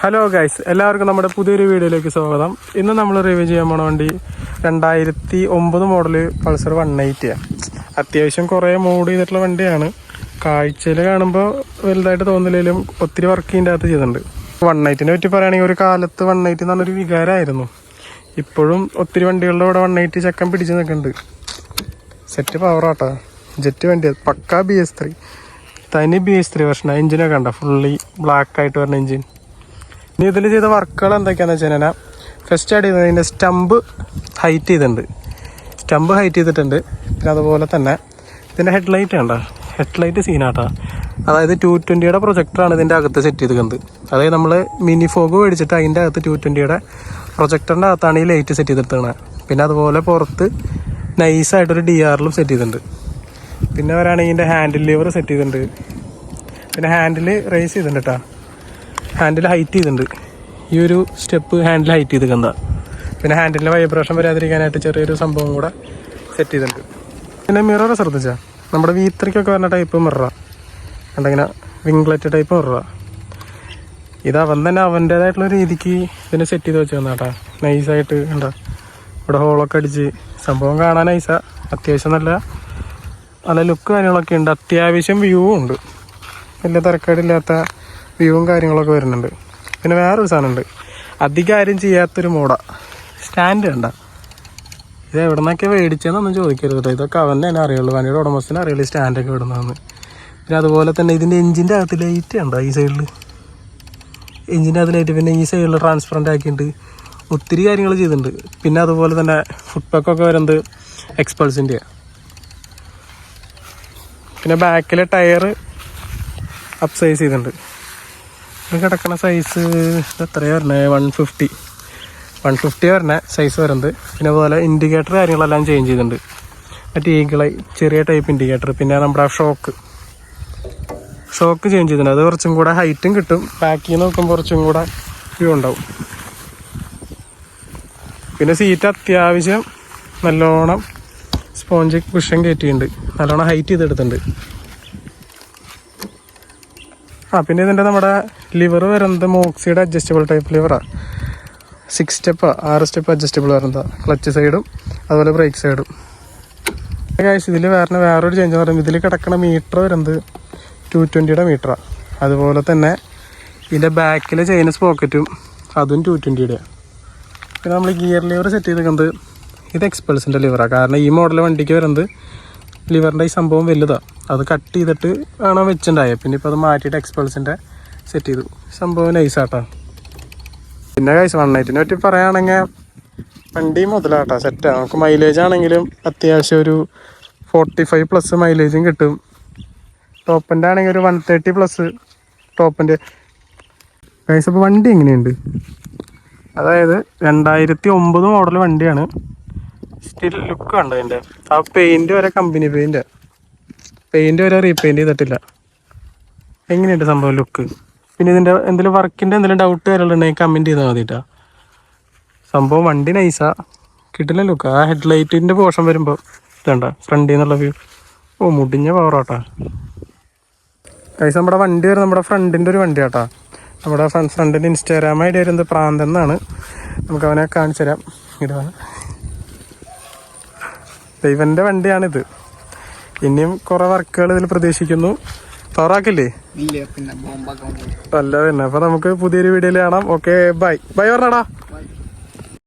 Hello guys, എല്ലാവർക്കും നമ്മുടെ പുതിയൊരു വീഡിയോയിലേക്ക് സ്വാഗതം. ഇന്ന് നമ്മൾ റിവ്യൂ ചെയ്യാൻ പോണ വണ്ടി 2009 മോഡല് പൾസർ 180. അത്യാവശ്യം കുറേ മോഡ് ചെയ്തിട്ടുള്ള വണ്ടിയാണ്. കാഴ്ചയിൽ കാണുമ്പോൾ വലുതായിട്ട് തോന്നില്ലെങ്കിലും ഒത്തിരി വർക്ക് ഇതിൻ്റെ അകത്ത് ചെയ്തിട്ടുണ്ട്. 180നെ പറ്റി പറയുകയാണെങ്കിൽ ഒരു കാലത്ത് 180 എന്ന് പറഞ്ഞൊരു വികാരമായിരുന്നു. ഇപ്പോഴും ഒത്തിരി വണ്ടികളുടെ ഇവിടെ 180 ചക്കം പിടിച്ച് നിൽക്കുന്നുണ്ട്. സെറ്റ് പവറാട്ടോ, ജെറ്റ് വണ്ടി, പക്കാ BS3, തനി BS3 വെർഷൻ. എഞ്ചിനൊക്കെ കണ്ട ഫുള്ളി ബ്ലാക്ക് ആയിട്ട് വരുന്ന എഞ്ചിൻ. ഇനി ഇതിൽ ചെയ്ത വർക്കുകൾ എന്തൊക്കെയാണെന്ന് വെച്ച് കഴിഞ്ഞാൽ, ഫസ്റ്റ് ആഡ് ചെയ്തത് ഇതിൻ്റെ സ്റ്റമ്പ് ഹൈറ്റ് ചെയ്തിട്ടുണ്ട്. പിന്നെ അതുപോലെ തന്നെ ഇതിൻ്റെ ഹെഡ്ലൈറ്റ് കണ്ടോ, ഹെഡ്ലൈറ്റ് സീനാട്ടോ. അതായത് 220യുടെ പ്രൊജക്ടറാണ് ഇതിൻ്റെ അകത്ത് സെറ്റ് ചെയ്തിരിക്കുന്നത്. അതായത് നമ്മൾ മിനി ഫോഗ് മേടിച്ചിട്ട് അതിൻ്റെ അകത്ത് 220യുടെ പ്രൊജക്ടറിൻ്റെ അകത്താണ് ഈ ലൈറ്റ് സെറ്റ് ചെയ്തിട്ടുള്ളത്. പിന്നെ അതുപോലെ പുറത്ത് നൈസായിട്ടൊരു DRലും സെറ്റ് ചെയ്തിട്ടുണ്ട്. പിന്നെ വരാണെങ്കിൽ ഇതിൻ്റെ ഹാൻഡിൽ ലിവർ സെറ്റ് ചെയ്തിട്ടുണ്ട്. പിന്നെ ഹാൻഡിൽ റേസ് ചെയ്തിട്ടുണ്ട് കേട്ടോ, ഹാൻഡിൽ ഹൈറ്റ് ചെയ്തിട്ടുണ്ട്. ഈ ഒരു സ്റ്റെപ്പ് ഹാൻഡിൽ ഹൈറ്റ് ചെയ്ത് കണ്ട. പിന്നെ ഹാൻഡിലിൻ്റെ വൈബ്രേഷൻ വരാതിരിക്കാനായിട്ട് ചെറിയൊരു സംഭവം കൂടെ സെറ്റ് ചെയ്തിട്ടുണ്ട്. പിന്നെ മിറർ ശ്രദ്ധിച്ചാൽ നമ്മുടെ V3-ക്കൊക്കെ വരുന്ന ടൈപ്പ് മിററാണ്. കണ്ടിങ്ങനെ വിംഗ്ലെറ്റ് ടൈപ്പ് മിററാണ്. ഇത് അവൻ തന്നെ അവൻ്റേതായിട്ടുള്ള രീതിക്ക് ഇതിനെ സെറ്റ് ചെയ്ത് വെച്ച് തന്നാട്ടാ. നൈസായിട്ട് കണ്ട, ഇവിടെ ഹോളൊക്കെ അടിച്ച് സംഭവം കാണാൻ നൈസാ. അത്യാവശ്യം നല്ല ലുക്ക് കാര്യങ്ങളൊക്കെ ഉണ്ട്. അത്യാവശ്യം വ്യൂവും ഉണ്ട്, വലിയ തിരക്കേടില്ലാത്ത വ്യൂവും കാര്യങ്ങളൊക്കെ വരുന്നുണ്ട്. പിന്നെ വേറൊരു സാധനമുണ്ട്, അധികം ആരും ചെയ്യാത്തൊരു മോഡാ, സ്റ്റാൻഡ് കണ്ട. ഇത് എവിടെ നിന്നൊക്കെ മേടിച്ചതെന്നൊന്നും ചോദിക്കരുത് കേട്ടോ. ഇതൊക്കെ അവൻ തന്നെ അറിയുള്ളൂ, വണ്ടിയുടെ ഉടമസ്ഥനെ അറിയുള്ളൂ സ്റ്റാൻഡൊക്കെ ഇടുന്നതെന്ന്. പിന്നെ അതുപോലെ തന്നെ ഇതിൻ്റെ എഞ്ചിൻ്റെ അകത്ത് ലൈറ്റ് കണ്ടോ, ഈ സൈഡിൽ എഞ്ചിൻ്റെ അകത്ത് ലൈറ്റ്. പിന്നെ ഈ സൈഡിൽ ട്രാൻസ്പറൻ്റ് ആക്കിയിട്ടുണ്ട്. ഒത്തിരി കാര്യങ്ങൾ ചെയ്തിട്ടുണ്ട്. പിന്നെ അതുപോലെ തന്നെ ഫുഡ് പാക്കൊക്കെ വരുന്നത് എക്സ്പൾസിൻ്റെ. പിന്നെ ബാക്കിലെ ടയർ അപ്പ് സൈസ് ചെയ്തിട്ടുണ്ട്. ഇത് കിടക്കുന്ന സൈസ് എത്രയാണ് വരുന്നത്, 150 വരുന്ന സൈസ് വരുന്നത്. പിന്നെ അതുപോലെ ഇൻഡിക്കേറ്റർ കാര്യങ്ങളെല്ലാം ചേഞ്ച് ചെയ്തിട്ടുണ്ട്. മറ്റേ ഈഗിളൈ ചെറിയ ടൈപ്പ് ഇൻഡിക്കേറ്റർ. പിന്നെ നമ്മുടെ ഷോക്ക് ചേഞ്ച് ചെയ്തിട്ടുണ്ട്. അത് കുറച്ചും കൂടെ ഹൈറ്റും കിട്ടും. ബാക്കിൽ നിന്ന് നോക്കുമ്പോൾ കുറച്ചും കൂടെ വ്യൂ ഉണ്ടാവും. പിന്നെ സീറ്റ് അത്യാവശ്യം നല്ലോണം സ്പോഞ്ച് കുഷൻ കയറ്റിയിട്ടുണ്ട്, നല്ലോണം ഹൈറ്റ് ചെയ്തെടുത്തിട്ടുണ്ട്. പിന്നെ ഇതിൻ്റെ നമ്മുടെ ലിവർ വരുന്നത് മോക്സിയുടെ അഡ്ജസ്റ്റബിൾ ടൈപ്പ് ലിവറാണ്. 6 സ്റ്റെപ്പ് 6 സ്റ്റെപ്പ് അഡ്ജസ്റ്റബിൾ വരുന്നത്, ക്ലച്ച് സൈഡും അതുപോലെ ബ്രേക്ക് സൈഡും. ഇതിൽ വേറൊരു ചേഞ്ച് എന്ന് പറയുമ്പോൾ ഇതിൽ കിടക്കുന്ന മീറ്റർ വരുന്നത് 220യുടെ മീറ്ററാണ്. അതുപോലെ തന്നെ ഇതിൻ്റെ ബാക്കിലെ ചെയിനസ് പോക്കറ്റും അതും 220യുടെ. പിന്നെ നമ്മൾ ഗിയർ ലിവർ സെറ്റ് ചെയ്തിരിക്കുന്നത് ഇത് എക്സ്പൾസിൻ്റെ ലിവറാണ്. കാരണം ഈ മോഡൽ വണ്ടിക്ക് വരുന്നത് ലിവറിൻ്റെ ഈ സംഭവം വലുതാണ്. അത് കട്ട് ചെയ്തിട്ട് ആണ് വെച്ചിട്ടുണ്ടായത്. പിന്നെ ഇപ്പോൾ അത് മാറ്റിയിട്ട് എക്സ്പൾസിൻ്റെ സെറ്റ് ചെയ്തു. സംഭവം നൈസാട്ടോ. പിന്നെ ഗൈസ് 180നെ പറ്റി പറയുകയാണെങ്കിൽ വണ്ടി മുതലാട്ടോ, സെറ്റാണ്. നമുക്ക് മൈലേജ് ആണെങ്കിലും അത്യാവശ്യം ഒരു 45+ മൈലേജും കിട്ടും. ടോപ്പിൻ്റെ ആണെങ്കിൽ ഒരു 130+ ടോപ്പിൻ്റെ. ഗൈസ് അപ്പോൾ വണ്ടി എങ്ങനെയുണ്ട്, അതായത് 2009 മോഡൽ വണ്ടിയാണ്. സ്റ്റിൽ ലുക്ക് കണ്ടോ അതിൻ്റെ. ആ പെയിൻറ്റ് വരെ കമ്പനി പെയിൻറ്റ് വരെ റീപെയിൻറ്റ് ചെയ്തിട്ടില്ല. എങ്ങനെയുണ്ട് സംഭവം ലുക്ക്. പിന്നെ ഇതിൻ്റെ എന്തെങ്കിലും വർക്കിൻ്റെ എന്തെങ്കിലും ഡൗട്ട് കാര്യങ്ങളുണ്ടെങ്കിൽ കമൻറ്റ് ചെയ്താൽ മതിട്ടാ. സംഭവം വണ്ടി നൈസാ, കിട്ടില്ല ലുക്ക്. ആ ഹെഡ്ലൈറ്റിൻ്റെ പോർഷൻ വരുമ്പോൾ ഇതണ്ട ഫ്രണ്ടിൽ നിന്നുള്ള വ്യൂ, മുടിഞ്ഞ പവറാട്ടാ. കൈസ് നമ്മുടെ വണ്ടി വരുന്നത് നമ്മുടെ ഫ്രണ്ടിൻ്റെ ഒരു വണ്ടിയാട്ടാ. നമ്മുടെ ഫ്രണ്ടിൻ്റെ ഇൻസ്റ്റാഗ്രാം ID വരുന്നത് പ്രാന്തൻ എന്നാണ്. നമുക്ക് അവനെ കാണിച്ചു തരാം. ഇതാണ് ഇവൻ്റെ വണ്ടിയാണിത്. ഇനിയും കുറേ വർക്കുകൾ ഇതിൽ പ്രതീക്ഷിക്കുന്നു. പവറാക്കില്ലേ? അല്ല തന്നെ. അപ്പോൾ നമുക്ക് പുതിയൊരു വീഡിയോയിൽ കാണാം. Okay, bye പറഞ്ഞടാ.